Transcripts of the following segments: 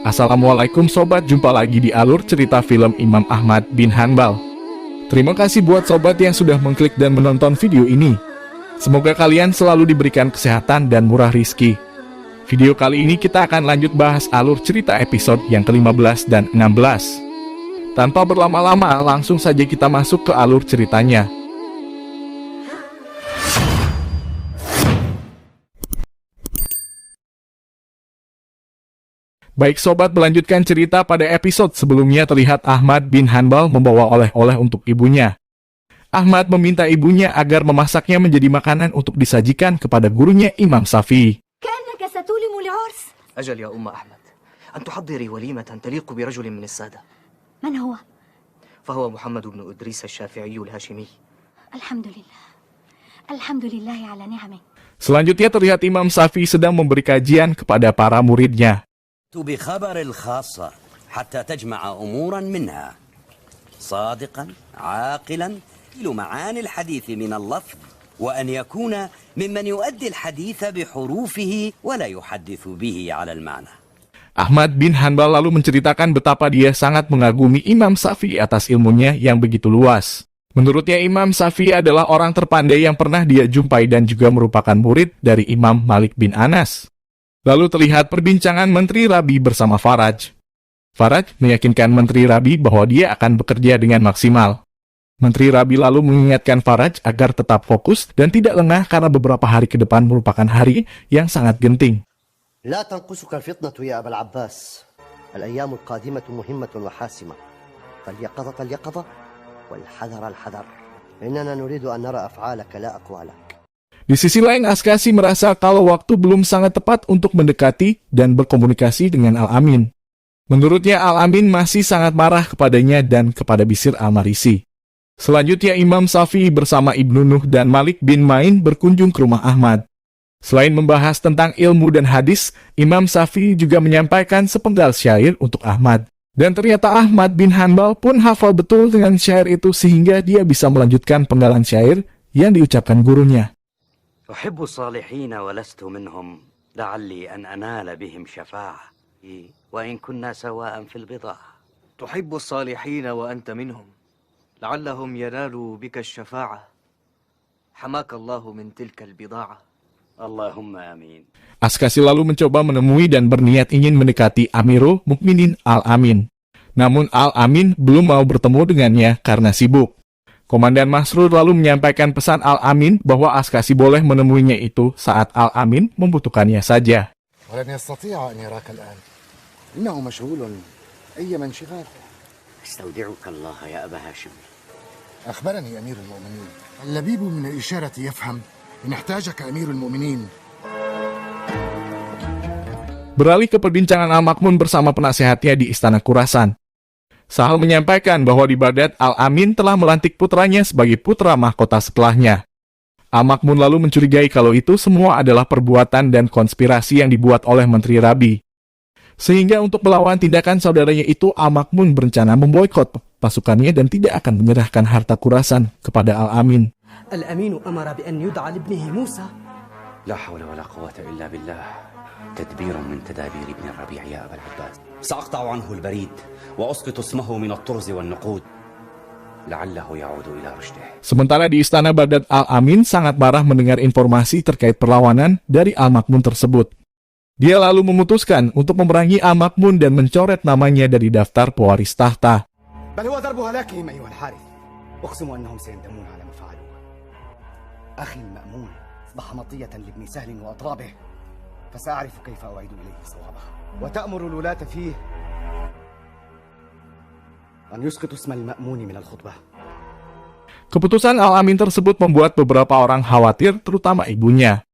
Assalamualaikum sobat, jumpa lagi di alur cerita film Imam Ahmad bin Hanbal. Terima kasih buat sobat yang sudah mengklik dan menonton video ini. Semoga kalian selalu diberikan kesehatan dan murah rizki. Video kali ini kita akan lanjut bahas alur cerita episode yang ke-15 dan 16. Tanpa berlama-lama, langsung saja kita masuk ke alur ceritanya. Baik sobat, melanjutkan cerita pada episode sebelumnya terlihat Ahmad bin Hanbal membawa oleh-oleh untuk ibunya. Ahmad meminta ibunya agar memasaknya menjadi makanan untuk disajikan kepada gurunya Imam Syafi'i. كأنك ستولم لعرس. أجل يا أم أحمد، أن تحضري وليمة تليق برجل من السادة. من هو؟ فهو محمد بن إدريس الشافعي الهاشمي. الحمد لله. الحمد لله على نعمه. Selanjutnya terlihat Imam Syafi'i sedang memberi kajian kepada para muridnya. بخبر الخاصة حتى تجمع أمورا منها صادقا عاقلا معاني الحديث من اللفظ وأن يكون ممن يؤدي الحديث بحروفه ولا يحدث به على المعنى. Ahmad bin Hanbal lalu menceritakan betapa dia sangat mengagumi Imam Syafi'i atas ilmunya yang begitu luas. Menurutnya Imam Syafi'i adalah orang terpandai yang pernah dia jumpai dan juga merupakan murid dari Imam Malik bin Anas. Lalu terlihat perbincangan Menteri Rabi bersama Faraj. Faraj meyakinkan Menteri Rabi bahwa dia akan bekerja dengan maksimal. Menteri Rabi lalu mengingatkan Faraj agar tetap fokus dan tidak lengah karena beberapa hari ke depan merupakan hari yang sangat genting. لا تنقصك الفطنة يا أبا العباس. الأيام القادمة مهمة وحاسمة. فاليقظة اليقظة والحذر الحذر. إننا نريد أن نرى أفعالك لا أقوالك. Di sisi lain, Askasi merasa kalau waktu belum sangat tepat untuk mendekati dan berkomunikasi dengan Al-Amin. Menurutnya Al-Amin masih sangat marah kepadanya dan kepada Bishr al-Marisi. Selanjutnya Imam Syafi'i bersama Ibnu Nuh dan Malik bin Main berkunjung ke rumah Ahmad. Selain membahas tentang ilmu dan hadis, Imam Syafi'i juga menyampaikan sepenggal syair untuk Ahmad. Dan ternyata Ahmad bin Hanbal pun hafal betul dengan syair itu sehingga dia bisa melanjutkan penggalan syair yang diucapkan gurunya. أحب الصالحين ولست منهم لعلي أن أنال بهم شفاعة وإن كنا سواء في البضاعة. تحب الصالحين وأنت منهم، لعلهم ينالوا بك الشفاعة. حماك الله من تلك البضاعة. اللهم آمين. Askasi lalu mencoba menemui dan berniat ingin mendekati Amirul Mukminin Al-Amin. Namun Al-Amin belum mau bertemu dengannya karena sibuk. Komandan Masrur lalu menyampaikan pesan Al-Amin bahwa Askasi boleh menemuinya itu saat Al-Amin membutuhkannya saja. ولن يستطيع أن يراك الآن. إنه مشغول أيما انشغال. استودعك الله يا أبا هاشم. أخبرني أمير المؤمنين. اللبيب من الإشارة يفهم إن احتاجك أمير المؤمنين. Beralih ke perbincangan Al-Makmun bersama penasehatnya di Istana Khurasan. Sahal menyampaikan bahwa di Baghdad Al-Amin telah melantik putranya sebagai putra mahkota setelahnya. Al-Makmun lalu mencurigai kalau itu semua adalah perbuatan dan konspirasi yang dibuat oleh Menteri Rabi. Sehingga untuk melawan tindakan saudaranya itu, Al-Makmun berencana memboikot pasukannya dan tidak akan menyerahkan harta Khurasan kepada Al-Amin. Al-Amin amara bi an yud'a libnihi Musa. لا حول ولا قوة إلا بالله. تدبير من تدابير ابن الربيع يا أبا العباس. سأقطع عنه البريد وأسقط اسمه من الطرز والنقود لعله يعود إلى رشده. Sementara di Istana Baghdad, Al-Amin sangat marah mendengar informasi terkait perlawanan dari Al-Makmun tersebut. Dia lalu memutuskan untuk memerangi Al-Makmun dan mencoret namanya dari daftar pewaris tahta. بل هو ضرب هلاكهم أيها الحارث. أقسم أنهم سيندمون على ما فعلوا. أخي المأمون أصبح مطية لابن سهل وأطرابه. فسأعرف كيف أعيد إليه صوابه. وتأمر الولاة فيه أن يسقط اسم المأمون من الخطبة. Keputusan Al-Amin tersebut membuat beberapa orang khawatir, terutama ibunya.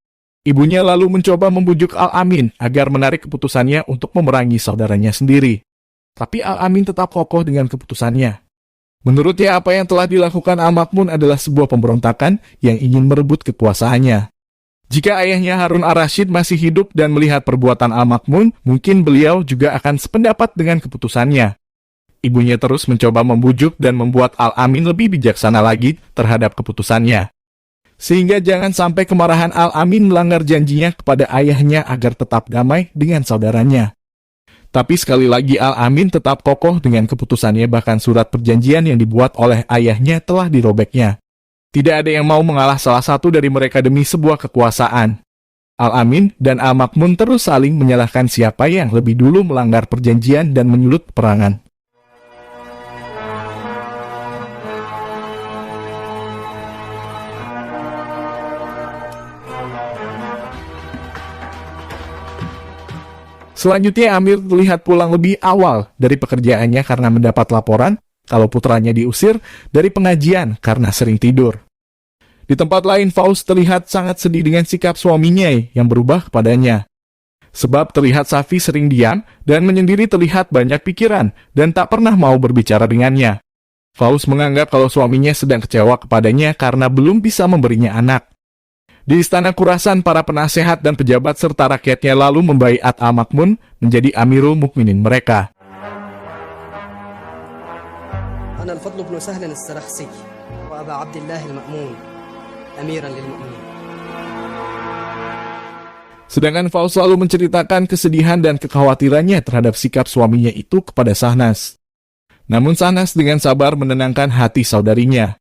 Ibunya lalu mencoba membujuk Al-Amin agar menarik keputusannya untuk memerangi saudaranya sendiri. Tapi Al-Amin tetap kokoh dengan keputusannya. Menurutnya apa yang telah dilakukan Al-Makmun adalah sebuah pemberontakan yang ingin merebut kekuasaannya. Jika ayahnya Harun ar-Rasyid masih hidup dan melihat perbuatan Al-Makmun, mungkin beliau juga akan sependapat dengan keputusannya. Ibunya terus mencoba membujuk dan membuat Al-Amin lebih bijaksana lagi terhadap keputusannya. Sehingga jangan sampai kemarahan Al-Amin melanggar janjinya kepada ayahnya agar tetap damai dengan saudaranya. Tapi sekali lagi Al-Amin tetap kokoh dengan keputusannya, bahkan surat perjanjian yang dibuat oleh ayahnya telah dirobeknya. Tidak ada yang mau mengalah salah satu dari mereka demi sebuah kekuasaan. Al-Amin dan Al-Ma'mun terus saling menyalahkan siapa yang lebih dulu melanggar perjanjian dan menyulut peperangan. Selanjutnya Amir terlihat pulang lebih awal dari pekerjaannya karena mendapat laporan kalau putranya diusir dari pengajian karena sering tidur. Di tempat lain, Faust terlihat sangat sedih dengan sikap suaminya yang berubah kepadanya. Sebab terlihat Safi sering diam dan menyendiri, terlihat banyak pikiran dan tak pernah mau berbicara dengannya. Faust menganggap kalau suaminya sedang kecewa kepadanya karena belum bisa memberinya anak. Di istana Khurasan, para penasehat dan pejabat serta rakyatnya lalu membaiat Al-Ma'mun menjadi Amirul Mukminin mereka. أنا الفضل بن سهل السرخسي وأبا عبد الله المأمون أميرا للمؤمنين. Sedangkan Faust selalu menceritakan kesedihan dan kekhawatirannya terhadap sikap suaminya itu kepada Shahnas. Namun Shahnas dengan sabar menenangkan hati saudarinya.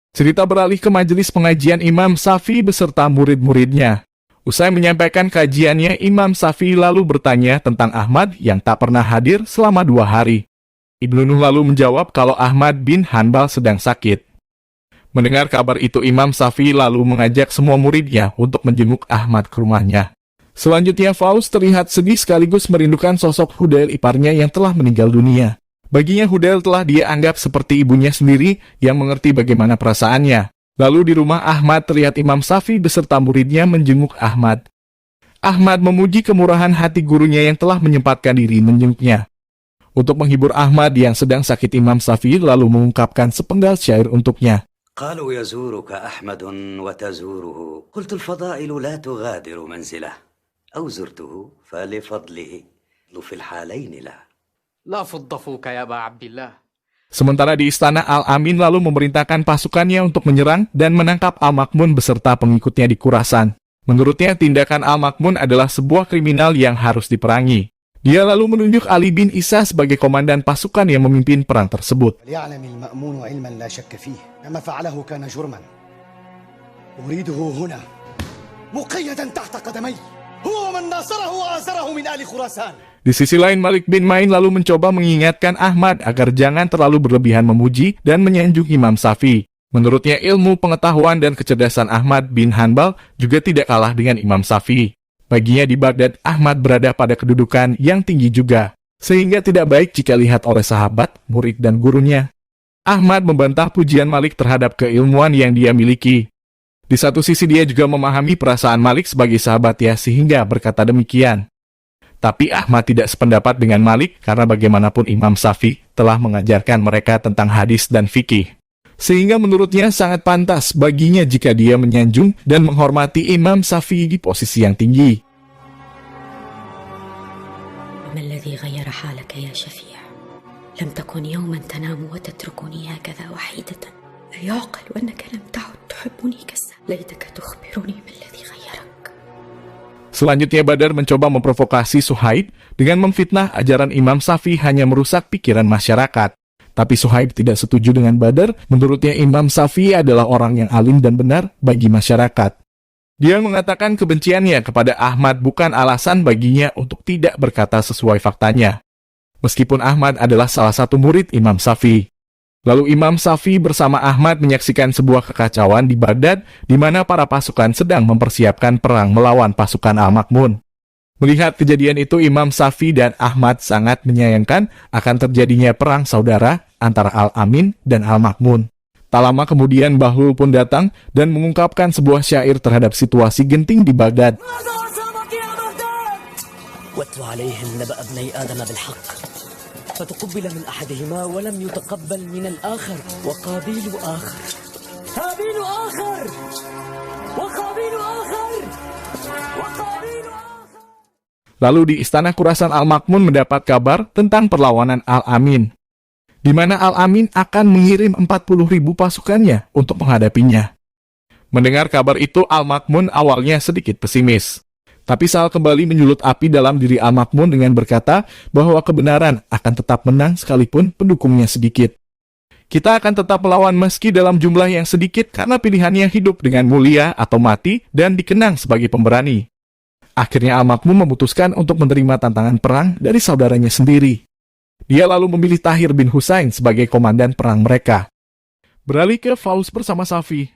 Cerita beralih ke majelis pengajian Imam Syafi'i beserta murid-muridnya. Usai menyampaikan kajiannya, Imam Syafi'i lalu bertanya tentang Ahmad yang tak pernah hadir selama 2 hari. Ibnu Nuh lalu menjawab kalau Ahmad bin Hanbal sedang sakit. Mendengar kabar itu, Imam Syafi'i lalu mengajak semua muridnya untuk menjenguk Ahmad ke rumahnya. Selanjutnya, Faust terlihat sedih sekaligus merindukan sosok Hudail iparnya yang telah meninggal dunia. Baginya Hudail telah dia anggap seperti ibunya sendiri yang mengerti bagaimana perasaannya. Lalu di rumah Ahmad terlihat Imam Syafi'i beserta muridnya menjenguk Ahmad. Ahmad memuji kemurahan hati gurunya yang telah menyempatkan diri menjenguknya. Untuk menghibur Ahmad yang sedang sakit, Imam Syafi'i lalu mengungkapkan sepenggal syair untuknya. قالوا يزورك أحمد وتزوره قلت الفضائل لا تغادر منزله أو زرته فلفضله في الحالين لا لا فض فوك يا أبا عبد الله. Sementara di istana, Al-Amin lalu memerintahkan pasukannya untuk menyerang dan menangkap Al-Ma'mun beserta pengikutnya di Khurasan. Menurutnya, tindakan Al-Ma'mun adalah sebuah kriminal yang harus diperangi. Dia lalu menunjuk Ali bin Isa sebagai komandan pasukan yang memimpin perang tersebut. ليعلم المأمون علما لا شك فيه ما فعله كان جرما أريده هنا مقيدا تحت قدمي هو من ناصره وآزره من آل خراسان. Di sisi lain, Malik bin Main lalu mencoba mengingatkan Ahmad agar jangan terlalu berlebihan memuji dan menyanjung Imam Syafi'i. Menurutnya, ilmu pengetahuan dan kecerdasan Ahmad bin Hanbal juga tidak kalah dengan Imam Syafi'i. Baginya di Baghdad, Ahmad berada pada kedudukan yang tinggi juga, sehingga tidak baik jika lihat oleh sahabat, murid, dan gurunya. Ahmad membantah pujian Malik terhadap keilmuan yang dia miliki. Di satu sisi dia juga memahami perasaan Malik sebagai sahabatnya sehingga berkata demikian. Tapi Ahmad tidak sependapat dengan Malik karena bagaimanapun Imam Syafi'i telah mengajarkan mereka tentang hadis dan fikih. Sehingga menurutnya sangat pantas baginya jika dia menyanjung dan menghormati Imam Syafi'i di posisi yang tinggi. ما الذي غير حالك يا شفيع؟ لم تكن يوما تنام وتتركني هكذا وحيدة. أيعقل أنك لم تعد تحبني كالسابق؟ ليتك تخبرني ما الذي غيرك. Selanjutnya Badar mencoba memprovokasi Suhaib dengan memfitnah ajaran Imam Syafi'i hanya merusak pikiran masyarakat. Tapi Suhaib tidak setuju dengan Badar. Menurutnya Imam Syafi'i adalah orang yang alim dan benar bagi masyarakat. Dia mengatakan kebenciannya kepada Ahmad bukan alasan baginya untuk tidak berkata sesuai faktanya. Meskipun Ahmad adalah salah satu murid Imam Syafi'i. Lalu Imam Syafi'i bersama Ahmad menyaksikan sebuah kekacauan di Baghdad di mana para pasukan sedang mempersiapkan perang melawan pasukan Al-Ma'mun. Melihat kejadian itu, Imam Syafi'i dan Ahmad sangat menyayangkan akan terjadinya perang saudara antara Al-Amin dan Al-Ma'mun. Tak lama kemudian Bahlul pun datang dan mengungkapkan sebuah syair terhadap situasi genting di Baghdad. واتل عليهم نبأ ابني آدم بالحق فتقبل من أحدهما ولم يتقبل من الآخر وقابيل آخر هابيل آخر وقابيل آخر وقابيل آخر. Lalu di istana Khurasan, Al-Ma'mun mendapat kabar tentang perlawanan Al-Amin, di mana Al-Amin akan mengirim 40.000 pasukannya untuk menghadapinya. Mendengar kabar itu, Al-Ma'mun awalnya sedikit pesimis. Tapi Sahal kembali menyulut api dalam diri Al-Ma'mun dengan berkata bahwa kebenaran akan tetap menang sekalipun pendukungnya sedikit. Kita akan tetap melawan meski dalam jumlah yang sedikit karena pilihannya hidup dengan mulia atau mati dan dikenang sebagai pemberani. Akhirnya Al-Ma'mun memutuskan untuk menerima tantangan perang dari saudaranya sendiri. Dia lalu memilih Tahir bin Husain sebagai komandan perang mereka. Beralih ke Fauz bersama Safi.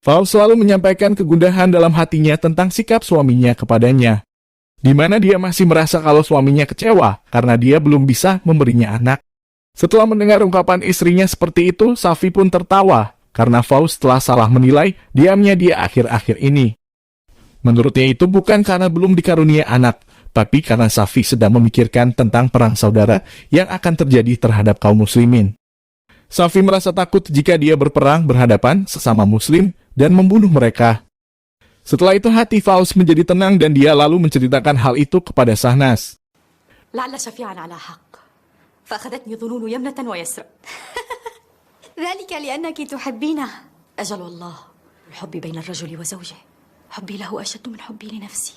Fauz selalu menyampaikan kegundahan dalam hatinya tentang sikap suaminya kepadanya, di mana dia masih merasa kalau suaminya kecewa karena dia belum bisa memberinya anak. Setelah mendengar ungkapan istrinya seperti itu, Safi pun tertawa karena Fauz telah salah menilai diamnya dia akhir-akhir ini. Menurutnya itu bukan karena belum dikaruniai anak, tapi karena Safi sedang memikirkan tentang perang saudara yang akan terjadi terhadap kaum muslimin. Safi merasa takut jika dia berperang berhadapan sesama muslim dan membunuh mereka. Setelah itu hati Fauz menjadi tenang dan dia lalu menceritakan hal itu kepada Sahnas. لعل شفيعا على حق فأخذتني ظنون يمنة ويسرا ذلك لأنك تحبينه أجل والله الحب بين الرجل وزوجه حبي له أشد من حبي لنفسي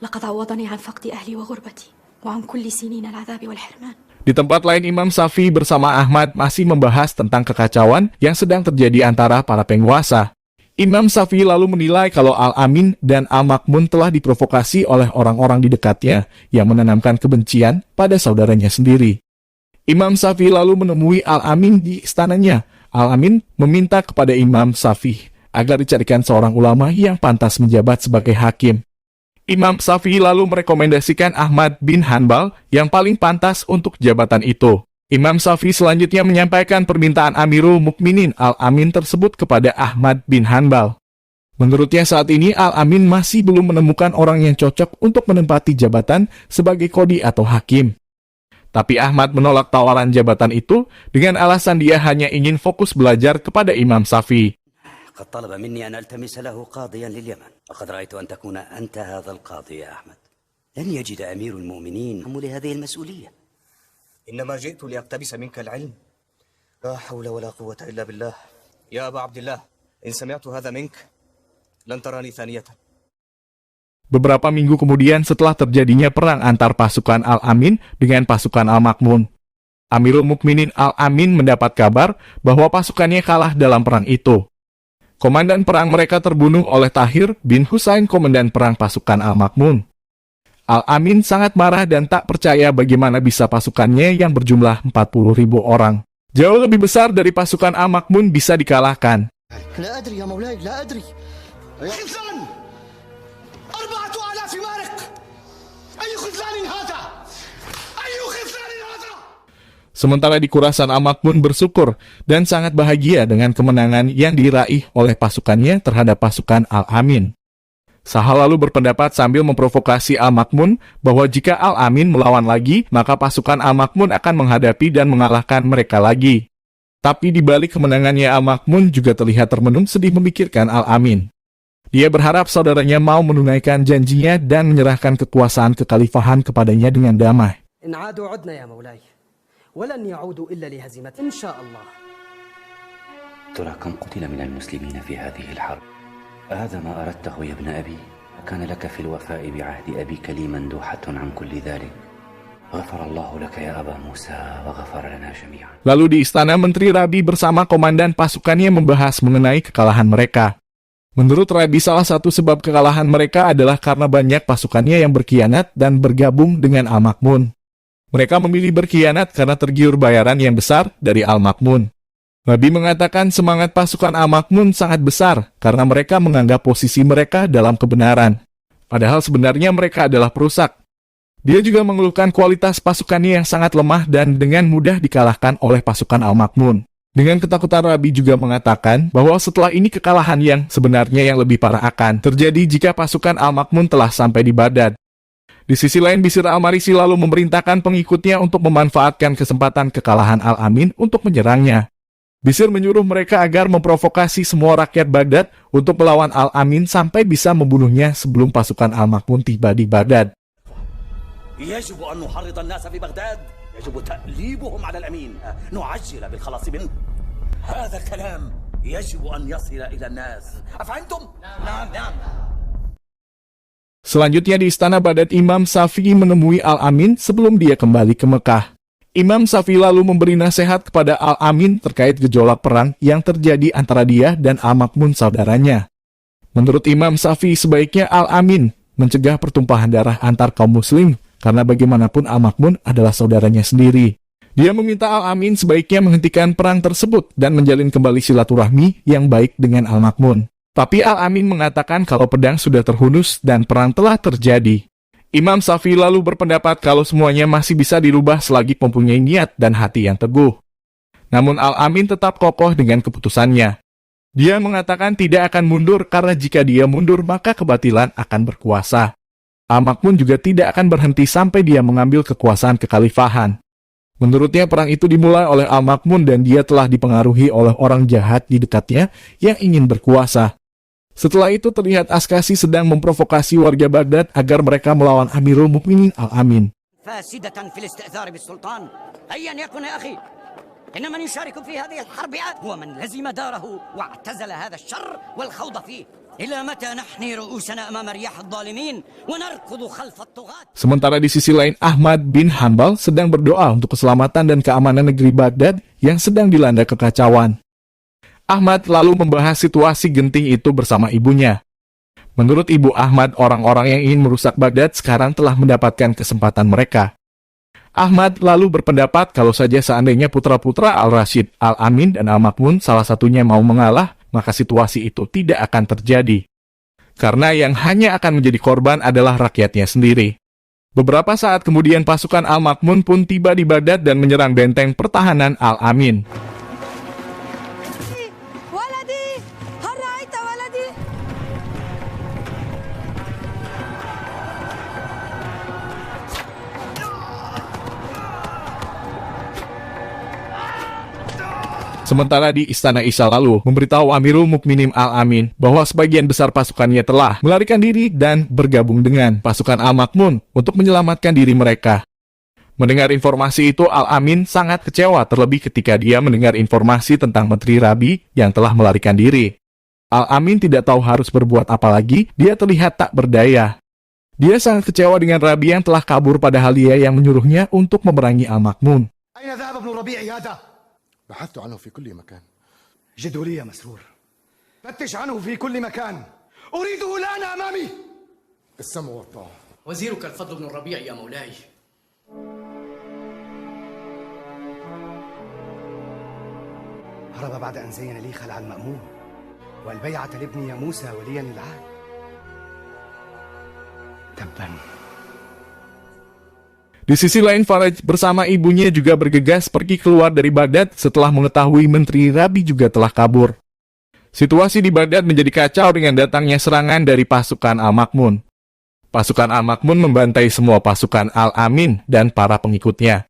لقد عوضني عن فقد أهلي وغربتي وعن كل سنين العذاب والحرمان. Di tempat lain, Imam Syafi'i bersama Ahmad masih membahas tentang kekacauan yang sedang terjadi antara para penguasa. Imam Syafi'i lalu menilai kalau Al-Amin dan Al-Ma'mun telah diprovokasi oleh orang-orang di dekatnya yang menanamkan kebencian pada saudaranya sendiri. Imam Syafi'i lalu menemui Al-Amin di istananya. Al-Amin meminta kepada Imam Syafi'i agar dicarikan seorang ulama yang pantas menjabat sebagai hakim. Imam Syafi'i lalu merekomendasikan Ahmad bin Hanbal yang paling pantas untuk jabatan itu. Imam Syafi'i selanjutnya menyampaikan permintaan Amirul Mukminin Al-Amin tersebut kepada Ahmad bin Hanbal. Menurutnya saat ini Al-Amin masih belum menemukan orang yang cocok untuk menempati jabatan sebagai qadhi atau hakim. Tapi Ahmad menolak tawaran jabatan itu dengan alasan dia hanya ingin fokus belajar kepada Imam Syafi'i. قد طلب مني أن ألتمس له قاضيا لليمن وقد رأيت أن تكون أنت هذا القاضي يا أحمد. لن يجد أمير المؤمنين حمل هذه المسؤولية. إنما جئت لأقتبس منك العلم. لا حول ولا قوة إلا بالله. يا أبا عبد الله إن سمعت هذا منك لن تراني ثانية. Beberapa minggu kemudian setelah terjadinya perang antar pasukan Al-Amin dengan pasukan Al-Ma'mun, Amirul Mukminin Al-Amin mendapat kabar bahwa pasukannya kalah dalam perang itu. Komandan perang mereka terbunuh oleh Tahir bin Husain, komandan perang pasukan Al-Ma'mun. Al-Amin sangat marah dan tak percaya bagaimana bisa pasukannya yang berjumlah 40.000 orang, jauh lebih besar dari pasukan Al-Ma'mun, bisa dikalahkan. لا أدري يا مولاي لا أدري خذلان 4000 مارق أي خذلان هذا أي خذلان هذا. Sementara di Khurasan, Al-Ma'mun bersyukur dan sangat bahagia dengan kemenangan yang diraih oleh pasukannya terhadap pasukan Al-Amin. Sahal lalu berpendapat sambil memprovokasi Al-Ma'mun bahwa jika Al-Amin melawan lagi, maka pasukan Al-Ma'mun akan menghadapi dan mengalahkan mereka lagi. Tapi di balik kemenangannya, Al-Ma'mun juga terlihat termenung sedih memikirkan Al-Amin. Dia berharap saudaranya mau menunaikan janjinya dan menyerahkan kekuasaan kekhalifahan kepadanya dengan damai. إن عادوا عدنا يا مولاي ولن يعودوا إلا لهزيمة إن شاء الله. ترى كم قتل من المسلمين في هذه الحرب؟ هذا ما أردته يا ابن أبي. أكان لك في الوفاء بعهد أبيك لي مندوحة عن كل ذلك. غفر الله لك يا أبا موسى وغفر لنا جميعا. Lalu di istana, Menteri Rabi bersama komandan pasukannya membahas mengenai kekalahan mereka. Menurut Rabi, salah satu sebab kekalahan mereka adalah karena banyak pasukannya yang berkhianat dan bergabung dengan Al-Ma'mun. Mereka memilih berkhianat karena tergiur bayaran yang besar dari Al-Ma'mun. Rabi mengatakan semangat pasukan Al-Ma'mun sangat besar karena mereka menganggap posisi mereka dalam kebenaran. Padahal sebenarnya mereka adalah perusak. Dia juga mengeluhkan kualitas pasukannya yang sangat lemah dan dengan mudah dikalahkan oleh pasukan Al-Ma'mun. Dengan ketakutan, Rabi juga mengatakan bahwa setelah ini kekalahan yang sebenarnya yang lebih parah akan terjadi jika pasukan Al-Ma'mun telah sampai di Baghdad. Di sisi lain, Bishr al-Marisi lalu memerintahkan pengikutnya untuk memanfaatkan kesempatan kekalahan Al-Amin untuk menyerangnya. Bishr menyuruh mereka agar memprovokasi semua rakyat Baghdad untuk melawan Al-Amin sampai bisa membunuhnya sebelum pasukan Al-Ma'mun tiba di Baghdad. يجب أن نحرض الناس في بغداد. يجب تأليبهم على الأمين. نعجل بالخلاص منه. هذا كلام يجب أن يصل إلى الناس أفهمتم؟ نعم. Selanjutnya di istana Baghdad, Imam Syafi'i menemui Al-Amin sebelum dia kembali ke Mekah. Imam Syafi'i lalu memberi nasihat kepada Al-Amin terkait gejolak perang yang terjadi antara dia dan Al-Ma'mun saudaranya. Menurut Imam Syafi'i, sebaiknya Al-Amin mencegah pertumpahan darah antar kaum muslim, karena bagaimanapun Al-Ma'mun adalah saudaranya sendiri. Dia meminta Al-Amin sebaiknya menghentikan perang tersebut dan menjalin kembali silaturahmi yang baik dengan Al-Ma'mun. Tapi Al-Amin mengatakan kalau pedang sudah terhunus dan perang telah terjadi. Imam Syafi'i lalu berpendapat kalau semuanya masih bisa dirubah selagi mempunyai niat dan hati yang teguh. Namun Al-Amin tetap kokoh dengan keputusannya. Dia mengatakan tidak akan mundur karena jika dia mundur maka kebatilan akan berkuasa. Al-Ma'mun juga tidak akan berhenti sampai dia mengambil kekuasaan kekhalifahan. Menurutnya perang itu dimulai oleh Al-Ma'mun dan dia telah dipengaruhi oleh orang jahat di dekatnya yang ingin berkuasa. Setelah itu terlihat Askasi sedang memprovokasi warga Baghdad agar mereka melawan Amirul Mukminin Al-Amin. فاسدة في الاستئثار بالسلطان أيا يكن يا أخي إن من يشارك في هذه الحرب هو من لزم داره واعتزل هذا الشر والخوض فيه إلى متى نحني رؤوسنا أمام رياح الظالمين ونركض خلف الطغاة. Sementara di sisi lain, Ahmad bin Hanbal sedang berdoa untuk keselamatan dan keamanan negeri Baghdad yang sedang dilanda kekacauan. Ahmad lalu membahas situasi genting itu bersama ibunya. Menurut ibu Ahmad, orang-orang yang ingin merusak Baghdad sekarang telah mendapatkan kesempatan mereka. Ahmad lalu berpendapat kalau saja seandainya putra-putra Al-Rashid, Al-Amin, dan Al-Ma'mun salah satunya mau mengalah, maka situasi itu tidak akan terjadi. Karena yang hanya akan menjadi korban adalah rakyatnya sendiri. Beberapa saat kemudian pasukan Al-Ma'mun pun tiba di Baghdad dan menyerang benteng pertahanan Al-Amin. Sementara di Istana Isya lalu memberitahu Amirul Mukminin Al-Amin bahwa sebagian besar pasukannya telah melarikan diri dan bergabung dengan pasukan Al-Ma'mun untuk menyelamatkan diri mereka. Mendengar informasi itu, Al-Amin sangat kecewa, terlebih ketika dia mendengar informasi tentang Menteri Rabi yang telah melarikan diri. Al-Amin tidak tahu harus berbuat apa lagi, dia terlihat tak berdaya. Dia sangat kecewa dengan Rabi yang telah kabur padahal dia yang menyuruhnya untuk memerangi Al-Ma'mun. بحثت عنه في كل مكان. جدوا لي يا مسرور. فتش عنه في كل مكان. أريده الآن أمامي. السمع والطاعة. وزيرك الفضل بن الربيع يا مولاي. هرب بعد أن زين لي خلع المأمون والبيعة لابني موسى وليا العهد. تبا. Di sisi lain, Faraj bersama ibunya juga bergegas pergi keluar dari Baghdad setelah mengetahui Menteri Rabi juga telah kabur. Situasi di Baghdad menjadi kacau dengan datangnya serangan dari pasukan Al-Ma'mun. Pasukan Al-Ma'mun membantai semua pasukan Al-Amin dan para pengikutnya.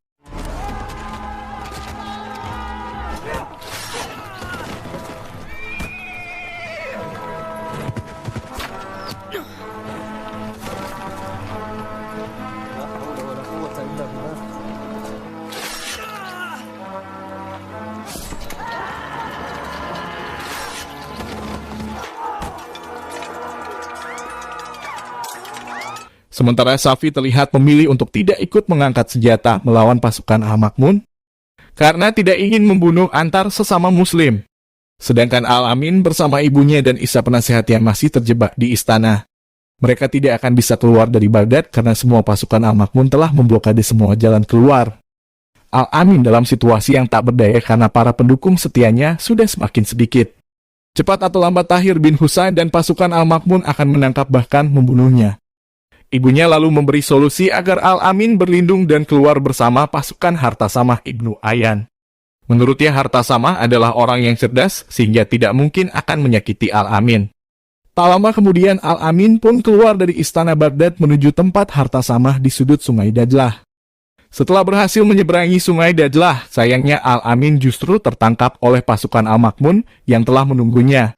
Sementara Syafi'i terlihat memilih untuk tidak ikut mengangkat senjata melawan pasukan Al-Ma'mun karena tidak ingin membunuh antar sesama muslim. Sedangkan Al-Amin bersama ibunya dan Isa penasehatnya masih terjebak di istana. Mereka tidak akan bisa keluar dari Baghdad karena semua pasukan Al-Ma'mun telah memblokade semua jalan keluar. Al-Amin dalam situasi yang tak berdaya karena para pendukung setianya sudah semakin sedikit. Cepat atau lambat Tahir bin Husain dan pasukan Al-Ma'mun akan menangkap bahkan membunuhnya. Ibunya lalu memberi solusi agar Al-Amin berlindung dan keluar bersama pasukan Harthasamah Ibnu Ayan. Menurutnya Harthasamah adalah orang yang cerdas sehingga tidak mungkin akan menyakiti Al-Amin. Tak lama kemudian Al-Amin pun keluar dari istana Baghdad menuju tempat Harthasamah di sudut Sungai Dajlah. Setelah berhasil menyeberangi Sungai Dajlah, sayangnya Al-Amin justru tertangkap oleh pasukan Al-Ma'mun yang telah menunggunya.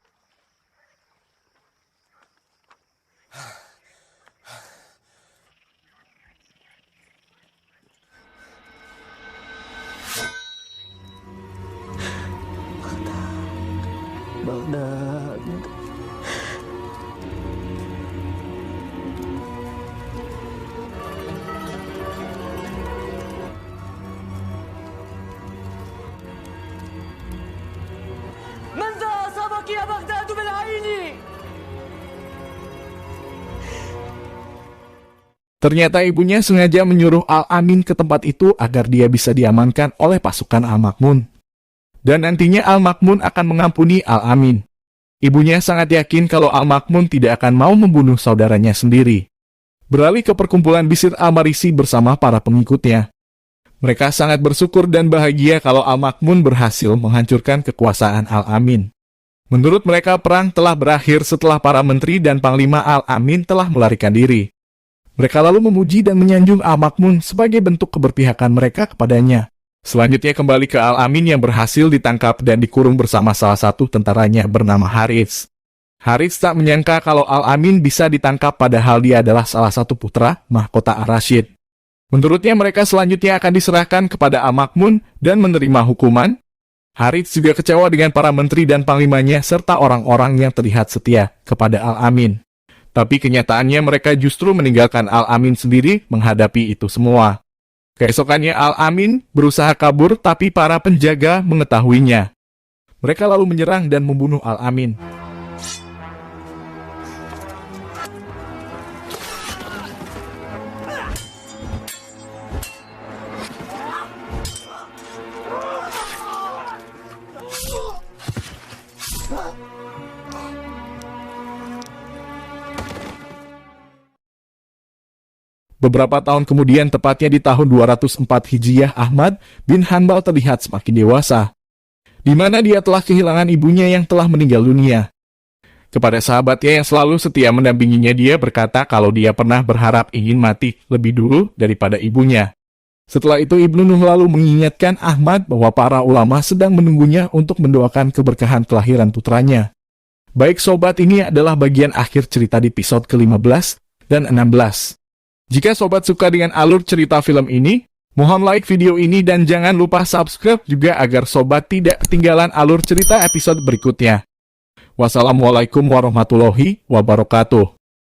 Ternyata ibunya sengaja menyuruh Al-Amin ke tempat itu agar dia bisa diamankan oleh pasukan Al-Ma'mun. Dan nantinya Al-Ma'mun akan mengampuni Al-Amin. Ibunya sangat yakin kalau Al-Ma'mun tidak akan mau membunuh saudaranya sendiri. Beralih ke perkumpulan Bishr al-Marisi bersama para pengikutnya. Mereka sangat bersyukur dan bahagia kalau Al-Ma'mun berhasil menghancurkan kekuasaan Al-Amin. Menurut mereka, perang telah berakhir setelah para menteri dan panglima Al-Amin telah melarikan diri. Mereka lalu memuji dan menyanjung Al-Ma'mun sebagai bentuk keberpihakan mereka kepadanya. Selanjutnya kembali ke Al-Amin yang berhasil ditangkap dan dikurung bersama salah satu tentaranya bernama Harits. Harits tak menyangka kalau Al-Amin bisa ditangkap padahal dia adalah salah satu putra mahkota Ar-Rasyid. Menurutnya mereka selanjutnya akan diserahkan kepada Al-Ma'mun dan menerima hukuman. Harits juga kecewa dengan para menteri dan panglimanya serta orang-orang yang terlihat setia kepada Al-Amin. Tapi kenyataannya mereka justru meninggalkan Al-Amin sendiri menghadapi itu semua. Keesokannya Al-Amin berusaha kabur tapi para penjaga mengetahuinya. Mereka lalu menyerang dan membunuh Al-Amin. Beberapa tahun kemudian, tepatnya di tahun 204 Hijriah, Ahmad bin Hanbal terlihat semakin dewasa, di mana dia telah kehilangan ibunya yang telah meninggal dunia. Kepada sahabatnya yang selalu setia mendampinginya, dia berkata kalau dia pernah berharap ingin mati lebih dulu daripada ibunya. Setelah itu, Ibnu Nuh lalu mengingatkan Ahmad bahwa para ulama sedang menunggunya untuk mendoakan keberkahan kelahiran putranya. Baik sobat, ini adalah bagian akhir cerita di episode ke-15 dan 16. Jika sobat suka dengan alur cerita film ini, mohon like video ini dan jangan lupa subscribe juga agar sobat tidak ketinggalan alur cerita episode berikutnya. Wassalamualaikum warahmatullahi wabarakatuh.